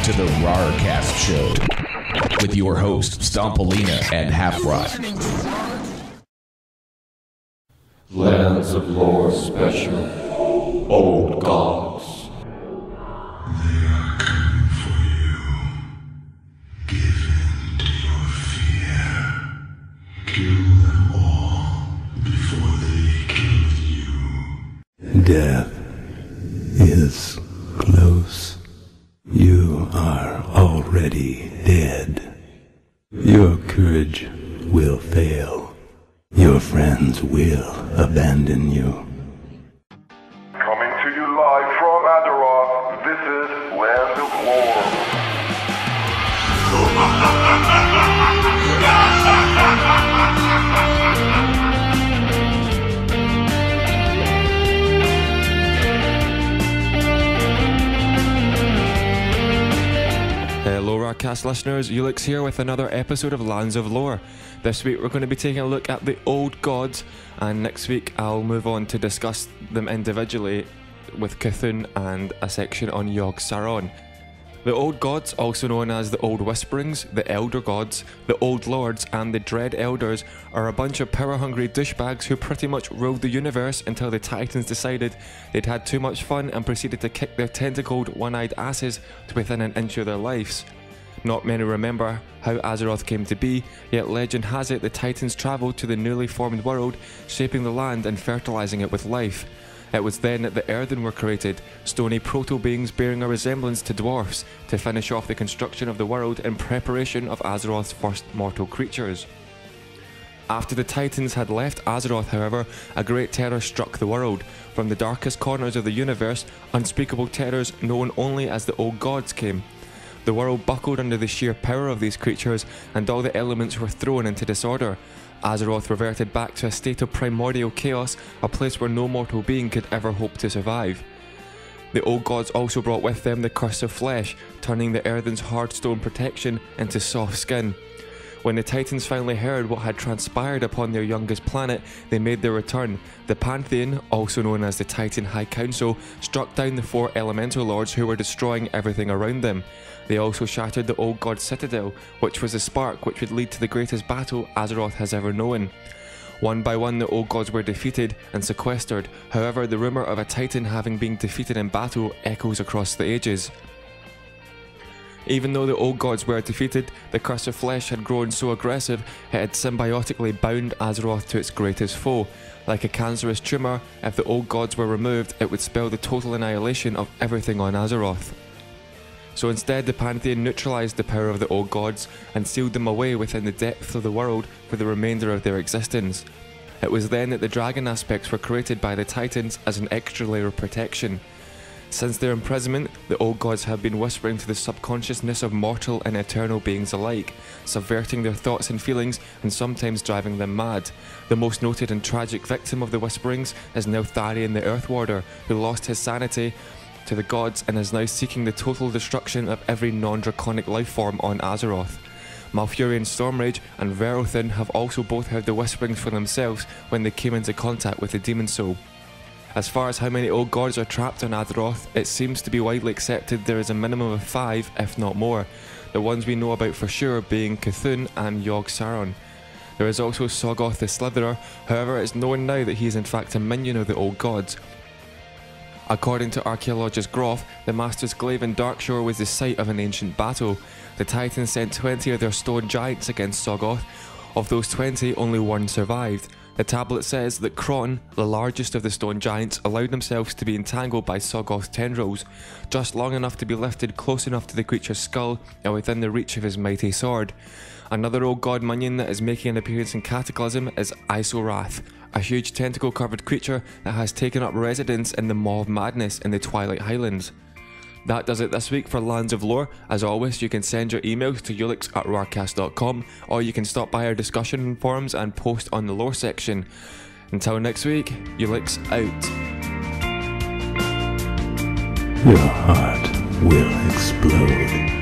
to the Rarcast Show with your host, Stompolina and Halfrod. Lands of Lore Special. Old Gods. They are coming for you. Give in to your fear. Kill them all before they kill you. Death is close. You are already dead. Your courage will fail. Your friends will abandon you. Coming to you live from Azeroth, this is Lands of Lore. Hello Rarcast listeners, Ulix here with another episode of Lands of Lore. This week we're going to be taking a look at the old gods, and next week I'll move on to discuss them individually with Cthulhu and a section on Yogg-Saron. The old gods, also known as the Old Whisperings, the Elder Gods, the Old Lords and the Dread Elders, are a bunch of power-hungry douchebags who pretty much ruled the universe until the Titans decided they'd had too much fun and proceeded to kick their tentacled, one-eyed asses to within an inch of their lives. Not many remember how Azeroth came to be, yet legend has it the Titans travelled to the newly formed world, shaping the land and fertilising it with life. It was then that the Earthen were created, stony proto-beings bearing a resemblance to dwarfs, to finish off the construction of the world in preparation of Azeroth's first mortal creatures. After the Titans had left Azeroth, however, a great terror struck the world. From the darkest corners of the universe, unspeakable terrors known only as the Old Gods came. The world buckled under the sheer power of these creatures, and all the elements were thrown into disorder. Azeroth reverted back to a state of primordial chaos, a place where no mortal being could ever hope to survive. The Old Gods also brought with them the curse of flesh, turning the Earthen's hard stone protection into soft skin. When the Titans finally heard what had transpired upon their youngest planet, they made their return. The Pantheon, also known as the Titan High Council, struck down the 4 elemental lords who were destroying everything around them. They also shattered the Old God Citadel, which was the spark which would lead to the greatest battle Azeroth has ever known. One by one the Old Gods were defeated and sequestered, however the rumour of a Titan having been defeated in battle echoes across the ages. Even though the Old Gods were defeated, the curse of flesh had grown so aggressive it had symbiotically bound Azeroth to its greatest foe. Like a cancerous tumour, if the Old Gods were removed, it would spell the total annihilation of everything on Azeroth. So instead, the Pantheon neutralised the power of the Old Gods and sealed them away within the depths of the world for the remainder of their existence. It was then that the dragon aspects were created by the Titans as an extra layer of protection. Since their imprisonment, the Old Gods have been whispering to the subconsciousness of mortal and eternal beings alike, subverting their thoughts and feelings and sometimes driving them mad. The most noted and tragic victim of the whisperings is now Tharion the Earthwarder, who lost his sanity to the gods and is now seeking the total destruction of every non-draconic lifeform on Azeroth. Malfurion Stormrage and Verothin have also both heard the whisperings for themselves when they came into contact with the Demon Soul. As far as how many Old Gods are trapped on Azeroth, it seems to be widely accepted there is a minimum of 5, if not more, the ones we know about for sure being Cthulhu and Yogg-Saron. There is also Sogoth the Slitherer, however it is known now that he is in fact a minion of the Old Gods. According to archaeologist Groff, the Master's Glaive in Darkshore was the site of an ancient battle. The Titans sent 20 of their stone giants against Sogoth. Of those 20, only 1 survived. The tablet says that Kron, the largest of the stone giants, allowed themselves to be entangled by Sogoth's tendrils, just long enough to be lifted close enough to the creature's skull and within the reach of his mighty sword. Another Old God minion that is making an appearance in Cataclysm is Isorath, a huge tentacle-covered creature that has taken up residence in the Maw of Madness in the Twilight Highlands. That does it this week for Lands of Lore. As always, you can send your emails to ulix@rarcast.com, or you can stop by our discussion forums and post on the lore section. Until next week, Ulix out. Your heart will explode.